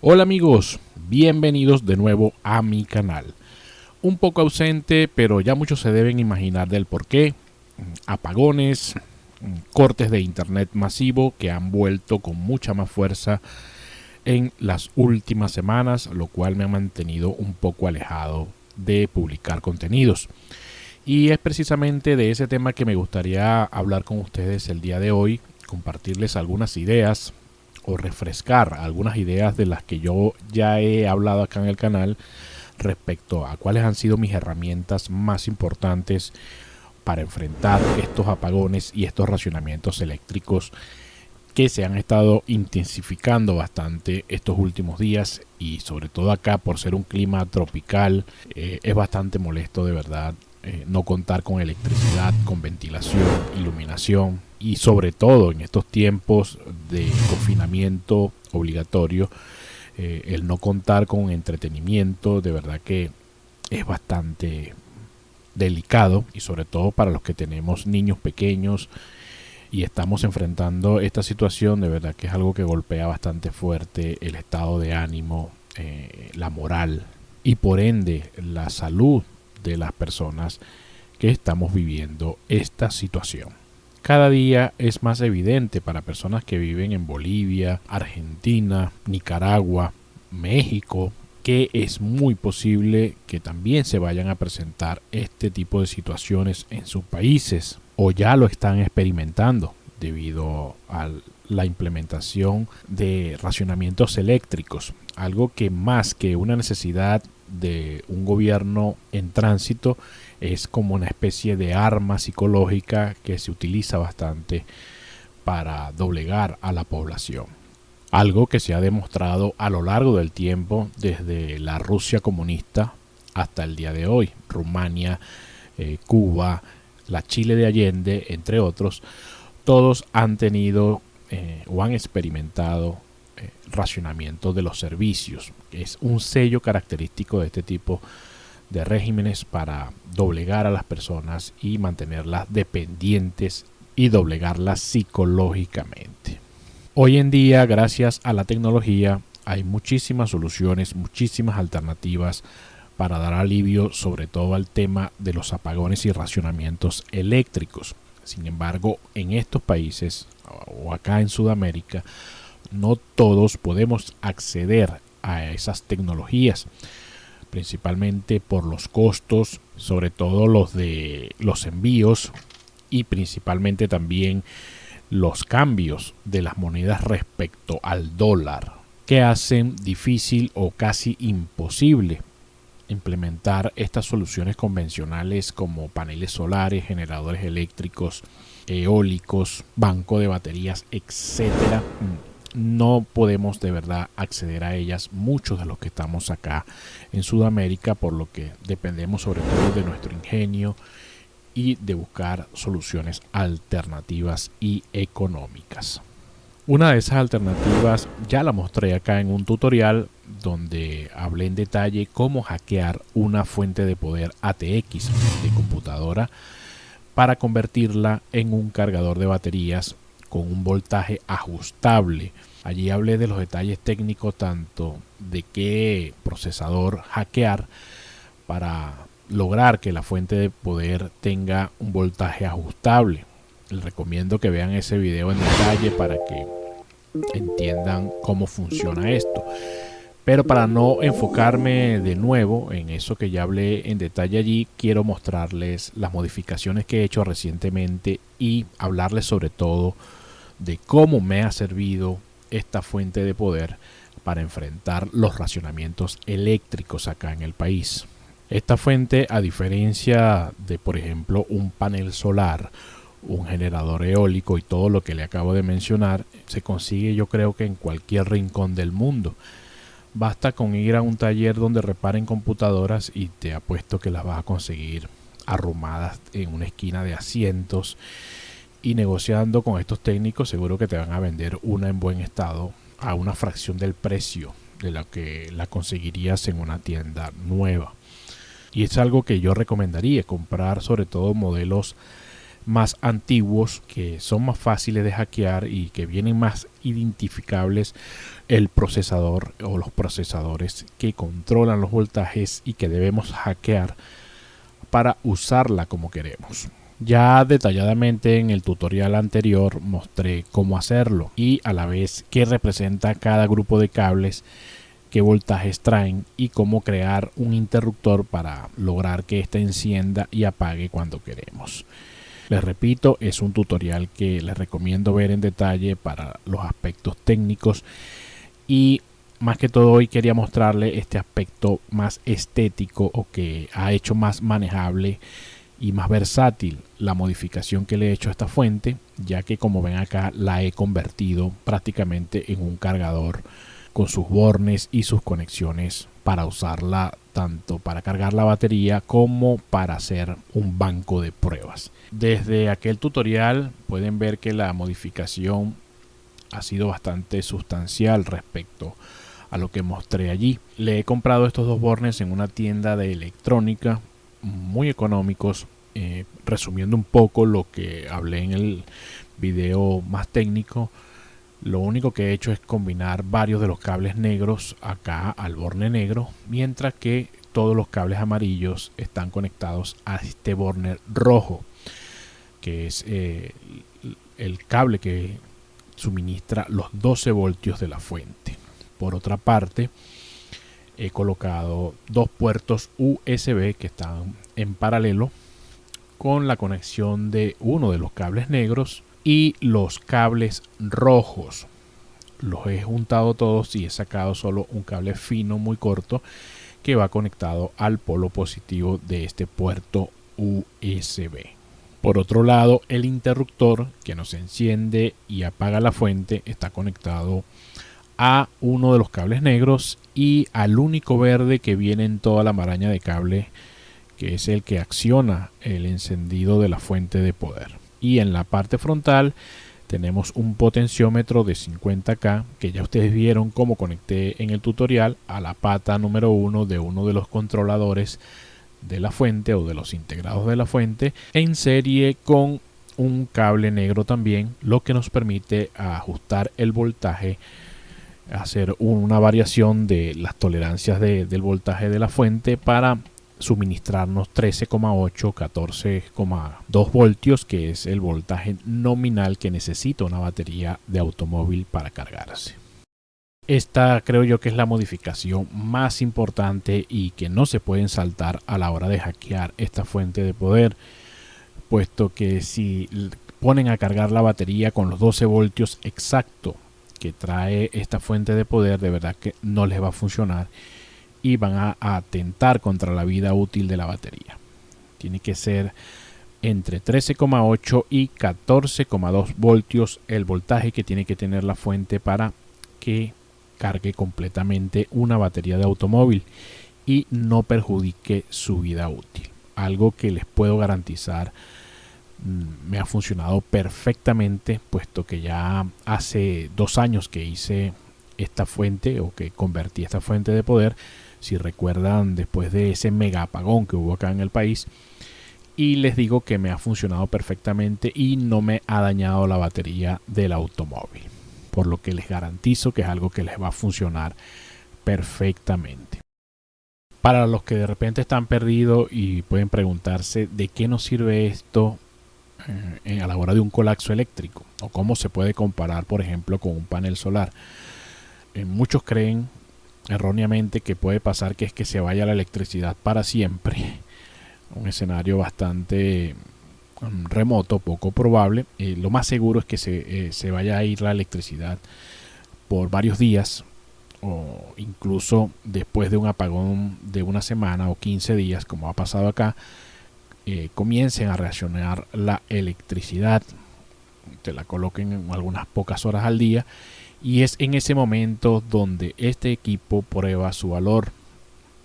Hola amigos, bienvenidos de nuevo a mi canal. Un poco ausente, pero ya muchos se deben imaginar del porqué. Apagones, cortes de internet masivo que han vuelto con mucha más fuerza en las últimas semanas, lo cual me ha mantenido un poco alejado de publicar contenidos. Y es precisamente de ese tema que me gustaría hablar con ustedes el día de hoy, compartirles algunas ideas o refrescar algunas ideas de las que yo ya he hablado acá en el canal respecto a cuáles han sido mis herramientas más importantes para enfrentar estos apagones y estos racionamientos eléctricos que se han estado intensificando bastante estos últimos días, y sobre todo acá por ser un clima tropical es bastante molesto de verdad no contar con electricidad, con ventilación, iluminación, y sobre todo en estos tiempos de confinamiento obligatorio, el no contar con entretenimiento de verdad que es bastante delicado, y sobre todo para los que tenemos niños pequeños y estamos enfrentando esta situación, de verdad que es algo que golpea bastante fuerte el estado de ánimo, la moral y por ende la salud de las personas que estamos viviendo esta situación. Cada día es más evidente para personas que viven en Bolivia, Argentina, Nicaragua, México, que es muy posible que también se vayan a presentar este tipo de situaciones en sus países, o ya lo están experimentando debido a la implementación de racionamientos eléctricos, algo que más que una necesidad de un gobierno en tránsito es como una especie de arma psicológica que se utiliza bastante para doblegar a la población. Algo que se ha demostrado a lo largo del tiempo, desde la Rusia comunista hasta el día de hoy. Rumania, Cuba, la Chile de Allende, entre otros, todos han tenido o han experimentado racionamiento de los servicios, que es un sello característico de este tipo de regímenes para doblegar a las personas y mantenerlas dependientes y doblegarlas psicológicamente. Hoy en día, gracias a la tecnología, hay muchísimas soluciones, muchísimas alternativas para dar alivio sobre todo al tema de los apagones y racionamientos eléctricos. Sin embargo, en estos países o acá en Sudamérica, no todos podemos acceder a esas tecnologías, principalmente por los costos, sobre todo los de los envíos, y principalmente también los cambios de las monedas respecto al dólar, que hacen difícil o casi imposible implementar estas soluciones convencionales como paneles solares, generadores eléctricos, eólicos, banco de baterías, etcétera. No podemos de verdad acceder a ellas muchos de los que estamos acá en Sudamérica, por lo que dependemos sobre todo de nuestro ingenio y de buscar soluciones alternativas y económicas. Una de esas alternativas ya la mostré acá en un tutorial donde hablé en detalle cómo hackear una fuente de poder ATX de computadora para convertirla en un cargador de baterías con un voltaje ajustable. Allí hablé de los detalles técnicos, tanto de qué procesador hackear para lograr que la fuente de poder tenga un voltaje ajustable. Les recomiendo que vean ese video en detalle para que entiendan cómo funciona esto. Pero para no enfocarme de nuevo en eso que ya hablé en detalle allí, quiero mostrarles las modificaciones que he hecho recientemente y hablarles sobre todo de cómo me ha servido esta fuente de poder para enfrentar los racionamientos eléctricos acá en el país. Esta fuente, a diferencia de, por ejemplo, un panel solar, un generador eólico y todo lo que le acabo de mencionar, se consigue yo creo que en cualquier rincón del mundo. Basta con ir a un taller donde reparen computadoras y te apuesto que las vas a conseguir arrumadas en una esquina de asientos, y negociando con estos técnicos seguro que te van a vender una en buen estado a una fracción del precio de lo que la conseguirías en una tienda nueva. Y es algo que yo recomendaría, comprar sobre todo modelos más antiguos, que son más fáciles de hackear y que vienen más identificables el procesador o los procesadores que controlan los voltajes y que debemos hackear para usarla como queremos. Ya detalladamente en el tutorial anterior mostré cómo hacerlo y a la vez qué representa cada grupo de cables, qué voltajes traen y cómo crear un interruptor para lograr que éste encienda y apague cuando queremos. Les repito, es un tutorial que les recomiendo ver en detalle para los aspectos técnicos y más que todo hoy quería mostrarle este aspecto más estético o que ha hecho más manejable y más versátil la modificación que le he hecho a esta fuente, ya que como ven acá la he convertido prácticamente en un cargador con sus bornes y sus conexiones para usarla tanto para cargar la batería como para hacer un banco de pruebas. Desde aquel tutorial pueden ver que la modificación ha sido bastante sustancial respecto a lo que mostré allí. Le he comprado estos dos bornes en una tienda de electrónica muy económicos. Resumiendo un poco lo que hablé en el video más técnico, lo único que he hecho es combinar varios de los cables negros acá al borne negro, mientras que todos los cables amarillos están conectados a este borne rojo, que es el cable que suministra los 12 voltios de la fuente. Por otra parte, he colocado dos puertos USB que están en paralelo con la conexión de uno de los cables negros y los cables rojos. Los he juntado todos y he sacado solo un cable fino muy corto que va conectado al polo positivo de este puerto USB. Por otro lado, el interruptor que nos enciende y apaga la fuente está conectado a uno de los cables negros y al único verde que viene en toda la maraña de cable, que es el que acciona el encendido de la fuente de poder. Y en la parte frontal tenemos un potenciómetro de 50K que ya ustedes vieron cómo conecté en el tutorial a la pata número 1 de uno de los controladores de la fuente o de los integrados de la fuente en serie con un cable negro también, lo que nos permite ajustar el voltaje, hacer una variación de las tolerancias del voltaje de la fuente para suministrarnos 13,8, 14,2 voltios, que es el voltaje nominal que necesita una batería de automóvil para cargarse. Esta creo yo que es la modificación más importante y que no se pueden saltar a la hora de hackear esta fuente de poder, puesto que si ponen a cargar la batería con los 12 voltios exacto que trae esta fuente de poder, de verdad que no les va a funcionar y van a atentar contra la vida útil de la batería. Tiene que ser entre 13,8 y 14,2 voltios el voltaje que tiene que tener la fuente para que cargue completamente una batería de automóvil y no perjudique su vida útil. Algo que les puedo garantizar me ha funcionado perfectamente, puesto que ya hace 2 años que hice esta fuente o que convertí esta fuente de poder, si recuerdan, después de ese mega apagón que hubo acá en el país, y les digo que me ha funcionado perfectamente y no me ha dañado la batería del automóvil, por lo que les garantizo que es algo que les va a funcionar perfectamente. Para los que de repente están perdidos y pueden preguntarse de qué nos sirve esto a la hora de un colapso eléctrico o cómo se puede comparar, por ejemplo, con un panel solar. Muchos creen erróneamente que puede pasar que es que se vaya la electricidad para siempre, un escenario bastante remoto, poco probable. Lo más seguro es que se vaya a ir la electricidad por varios días o incluso después de un apagón de una semana o 15 días, como ha pasado acá, comiencen a reaccionar la electricidad, te la coloquen en algunas pocas horas al día, y es en ese momento donde este equipo prueba su valor,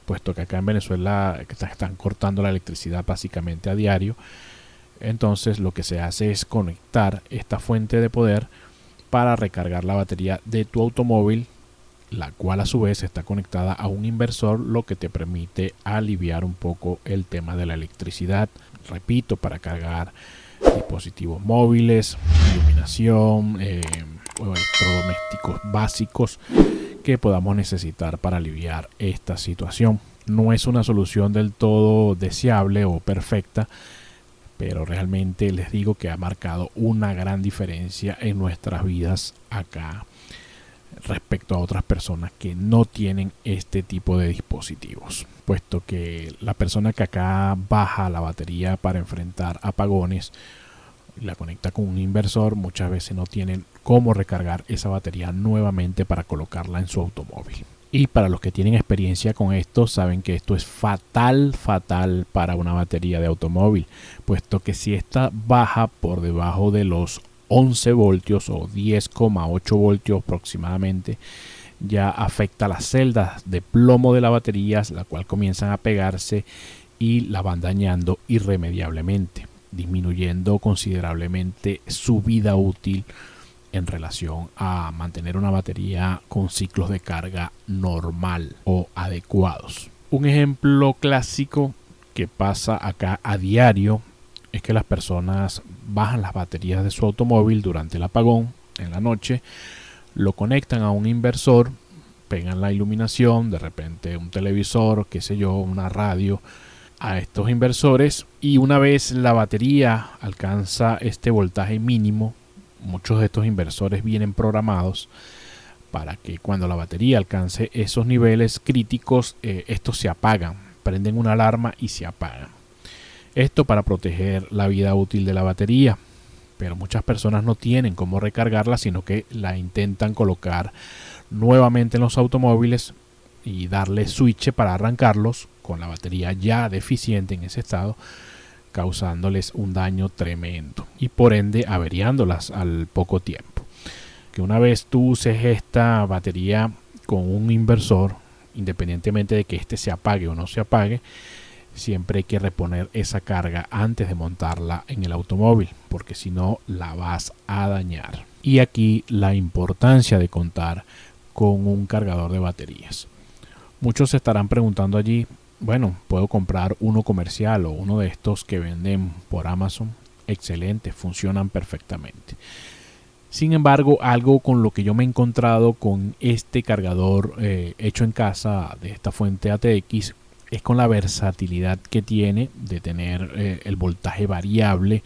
puesto que acá en Venezuela están cortando la electricidad básicamente a diario. Entonces lo que se hace es conectar esta fuente de poder para recargar la batería de tu automóvil, la cual a su vez está conectada a un inversor, lo que te permite aliviar un poco el tema de la electricidad. Repito, para cargar dispositivos móviles, iluminación, o electrodomésticos básicos que podamos necesitar para aliviar esta situación. No es una solución del todo deseable o perfecta, pero realmente les digo que ha marcado una gran diferencia en nuestras vidas acá respecto a otras personas que no tienen este tipo de dispositivos, puesto que la persona que acá baja la batería para enfrentar apagones y la conecta con un inversor, muchas veces no tienen cómo recargar esa batería nuevamente para colocarla en su automóvil. Y para los que tienen experiencia con esto, saben que esto es fatal para una batería de automóvil, puesto que si esta baja por debajo de los 11 voltios o 10,8 voltios aproximadamente, ya afecta las celdas de plomo de la batería, la cual comienzan a pegarse y la van dañando irremediablemente, disminuyendo considerablemente su vida útil en relación a mantener una batería con ciclos de carga normal o adecuados. Un ejemplo clásico que pasa acá a diario es que las personas bajan las baterías de su automóvil durante el apagón en la noche, lo conectan a un inversor, pegan la iluminación, de repente un televisor, qué sé yo, una radio a estos inversores, y una vez la batería alcanza este voltaje mínimo, muchos de estos inversores vienen programados para que cuando la batería alcance esos niveles críticos, estos se apagan, prenden una alarma y se apagan. Esto para proteger la vida útil de la batería, pero muchas personas no tienen cómo recargarla, sino que la intentan colocar nuevamente en los automóviles y darle switch para arrancarlos con la batería ya deficiente en ese estado, causándoles un daño tremendo y por ende averiándolas al poco tiempo. Que una vez tú uses esta batería con un inversor, independientemente de que este se apague o no se apague, siempre hay que reponer esa carga antes de montarla en el automóvil, porque si no la vas a dañar. Y aquí la importancia de contar con un cargador de baterías. Muchos se estarán preguntando allí, bueno, puedo comprar uno comercial o uno de estos que venden por Amazon. Excelente, funcionan perfectamente. Sin embargo, algo con lo que yo me he encontrado con este cargador hecho en casa de esta fuente ATX es con la versatilidad que tiene de tener el voltaje variable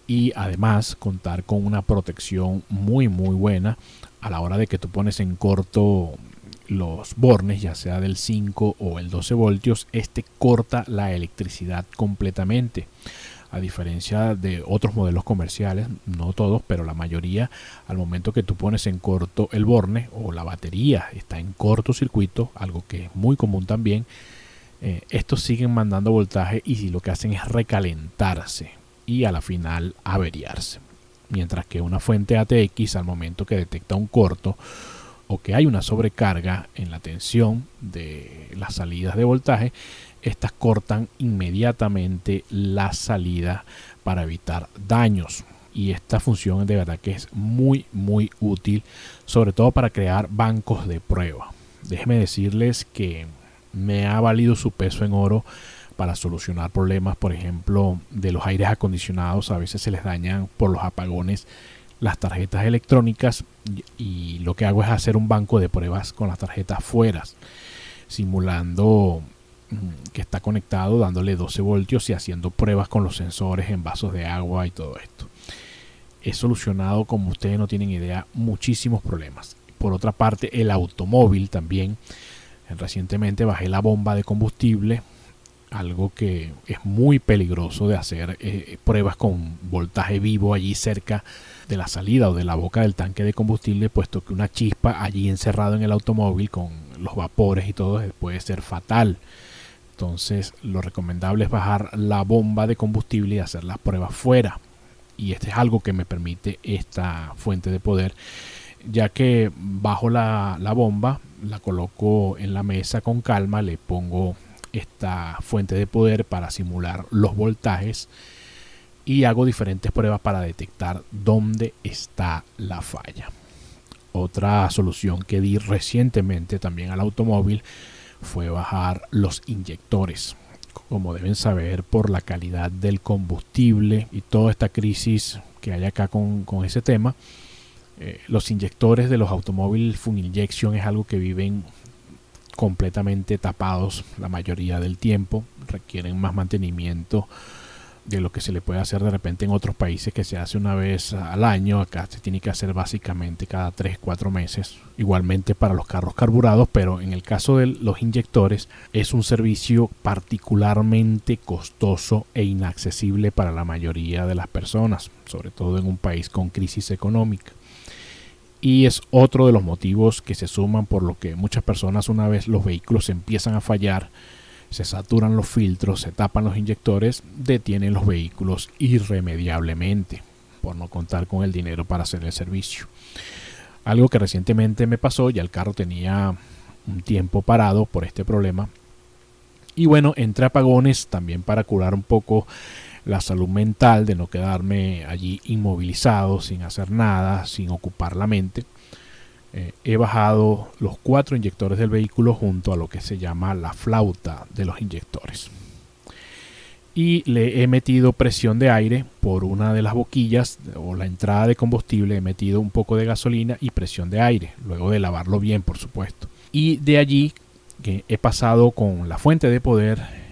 y además contar con una protección muy buena a la hora de que tú pones en corto los bornes, ya sea del 5 o el 12 voltios, este corta la electricidad completamente. A diferencia de otros modelos comerciales, no todos, pero la mayoría, al momento que tú pones en corto el borne o la batería está en cortocircuito, algo que es muy común también, estos siguen mandando voltaje y lo que hacen es recalentarse y a la final averiarse. Mientras que una fuente ATX, al momento que detecta un corto o que hay una sobrecarga en la tensión de las salidas de voltaje, estas cortan inmediatamente la salida para evitar daños. Y esta función de verdad que es muy útil, sobre todo para crear bancos de prueba. Déjenme decirles que me ha valido su peso en oro para solucionar problemas, por ejemplo, de los aires acondicionados. A veces se les dañan por los apagones las tarjetas electrónicas y lo que hago es hacer un banco de pruebas con las tarjetas fuera, simulando que está conectado, dándole 12 voltios y haciendo pruebas con los sensores en vasos de agua y todo esto. He solucionado, como ustedes no tienen idea, muchísimos problemas. Por otra parte, el automóvil también. Recientemente bajé la bomba de combustible, algo que es muy peligroso de hacer pruebas con voltaje vivo allí cerca de la salida o de la boca del tanque de combustible, puesto que una chispa allí encerrado en el automóvil con los vapores y todo puede ser fatal. Entonces lo recomendable es bajar la bomba de combustible y hacer las pruebas fuera, y este es algo que me permite esta fuente de poder, ya que bajo la bomba, la coloco en la mesa con calma, le pongo esta fuente de poder para simular los voltajes y hago diferentes pruebas para detectar dónde está la falla. Otra solución que di recientemente también al automóvil fue bajar los inyectores. como deben saber, por la calidad del combustible y toda esta crisis que hay acá con ese tema. Los inyectores de los automóviles full injection es algo que viven completamente tapados la mayoría del tiempo, requieren más mantenimiento de lo que se le puede hacer de repente en otros países, que se hace una vez al año. Acá se tiene que hacer básicamente cada 3-4 meses, igualmente para los carros carburados, pero en el caso de los inyectores es un servicio particularmente costoso e inaccesible para la mayoría de las personas, sobre todo en un país con crisis económica. Y es otro de los motivos que se suman por lo que muchas personas, una vez los vehículos empiezan a fallar, se saturan los filtros, se tapan los inyectores, detienen los vehículos irremediablemente por no contar con el dinero para hacer el servicio. Algo que recientemente me pasó, ya el carro tenía un tiempo parado por este problema. Y bueno, entre apagones también para curar un poco la salud mental de no quedarme allí inmovilizado, sin hacer nada, sin ocupar la mente. He bajado los 4 inyectores del vehículo junto a lo que se llama la flauta de los inyectores. Y le he metido presión de aire por una de las boquillas o la entrada de combustible. He metido un poco de gasolina y presión de aire, luego de lavarlo bien, por supuesto. Y de allí que he pasado con la fuente de poder,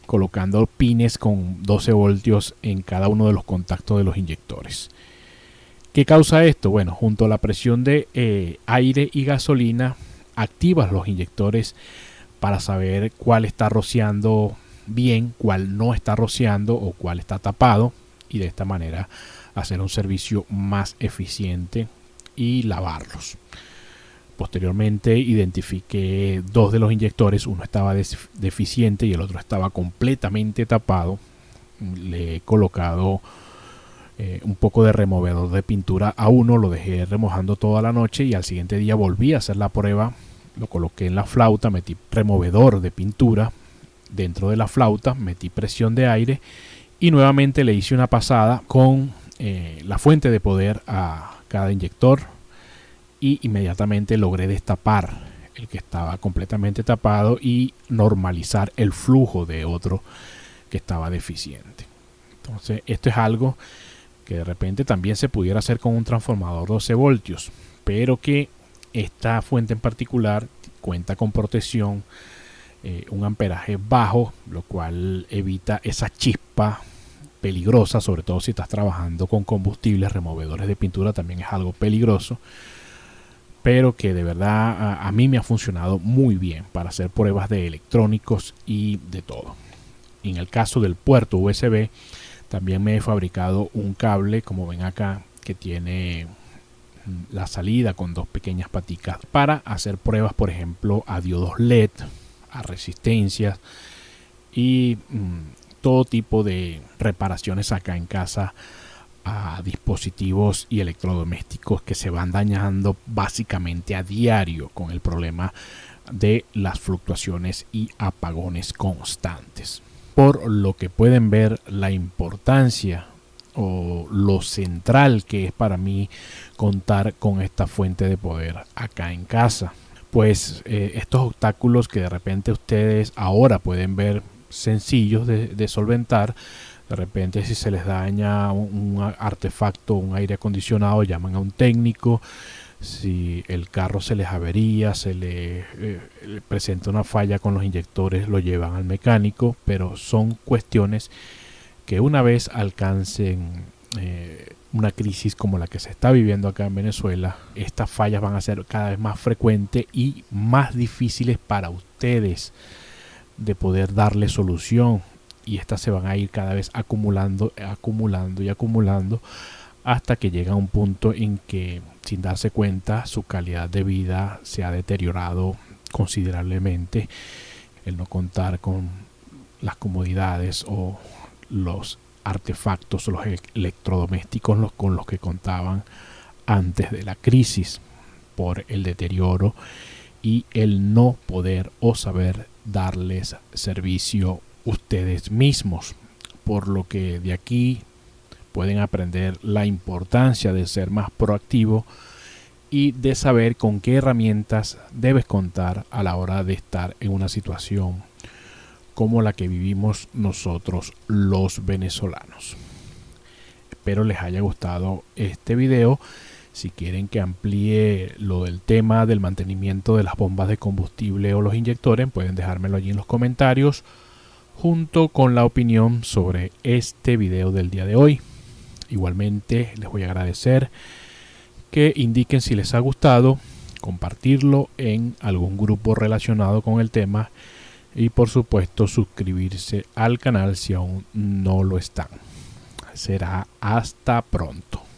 colocando pines con 12 voltios en cada uno de los contactos de los inyectores. ¿Qué causa esto? Bueno, junto a la presión de aire y gasolina, activas los inyectores para saber cuál está rociando bien, cuál no está rociando o cuál está tapado, y de esta manera hacer un servicio más eficiente y lavarlos. Posteriormente identifiqué 2 de los inyectores, uno estaba deficiente y el otro estaba completamente tapado. Le he colocado un poco de removedor de pintura a uno, lo dejé remojando toda la noche y al siguiente día volví a hacer la prueba. Lo coloqué en la flauta, metí removedor de pintura dentro de la flauta, metí presión de aire y nuevamente le hice una pasada con la fuente de poder a cada inyector, y inmediatamente logré destapar el que estaba completamente tapado y normalizar el flujo de otro que estaba deficiente. Entonces esto es algo que de repente también se pudiera hacer con un transformador 12 voltios, pero que esta fuente en particular cuenta con protección, un amperaje bajo, lo cual evita esa chispa peligrosa, sobre todo si estás trabajando con combustibles. Removedores de pintura también es algo peligroso, pero que de verdad a mí me ha funcionado muy bien para hacer pruebas de electrónicos y de todo. Y en el caso del puerto USB, también me he fabricado un cable, como ven acá, que tiene la salida con 2 pequeñas paticas para hacer pruebas, por ejemplo, a diodos LED, a resistencias y todo tipo de reparaciones acá en casa a dispositivos y electrodomésticos que se van dañando básicamente a diario con el problema de las fluctuaciones y apagones constantes. Por lo que pueden ver la importancia o lo central que es para mí contar con esta fuente de poder acá en casa. Pues estos obstáculos que de repente ustedes ahora pueden ver sencillos de solventar, de repente si se les daña un artefacto, un aire acondicionado, llaman a un técnico. Si el carro se les avería, se le presenta una falla con los inyectores, lo llevan al mecánico, pero son cuestiones que una vez alcancen una crisis como la que se está viviendo acá en Venezuela, estas fallas van a ser cada vez más frecuentes y más difíciles para ustedes de poder darle solución, y estas se van a ir cada vez acumulando hasta que llega a un punto en que, sin darse cuenta, su calidad de vida se ha deteriorado considerablemente. El no contar con las comodidades o los artefactos o los electrodomésticos con los que contaban antes de la crisis, por el deterioro y el no poder o saber darles servicio ustedes mismos. Por lo que de aquí pueden aprender la importancia de ser más proactivo y de saber con qué herramientas debes contar a la hora de estar en una situación como la que vivimos nosotros los venezolanos. Espero les haya gustado este video. Si quieren que amplíe lo del tema del mantenimiento de las bombas de combustible o los inyectores, pueden dejármelo allí en los comentarios, junto con la opinión sobre este video del día de hoy. Igualmente les voy a agradecer que indiquen si les ha gustado, compartirlo en algún grupo relacionado con el tema y por supuesto suscribirse al canal si aún no lo están. Será hasta pronto.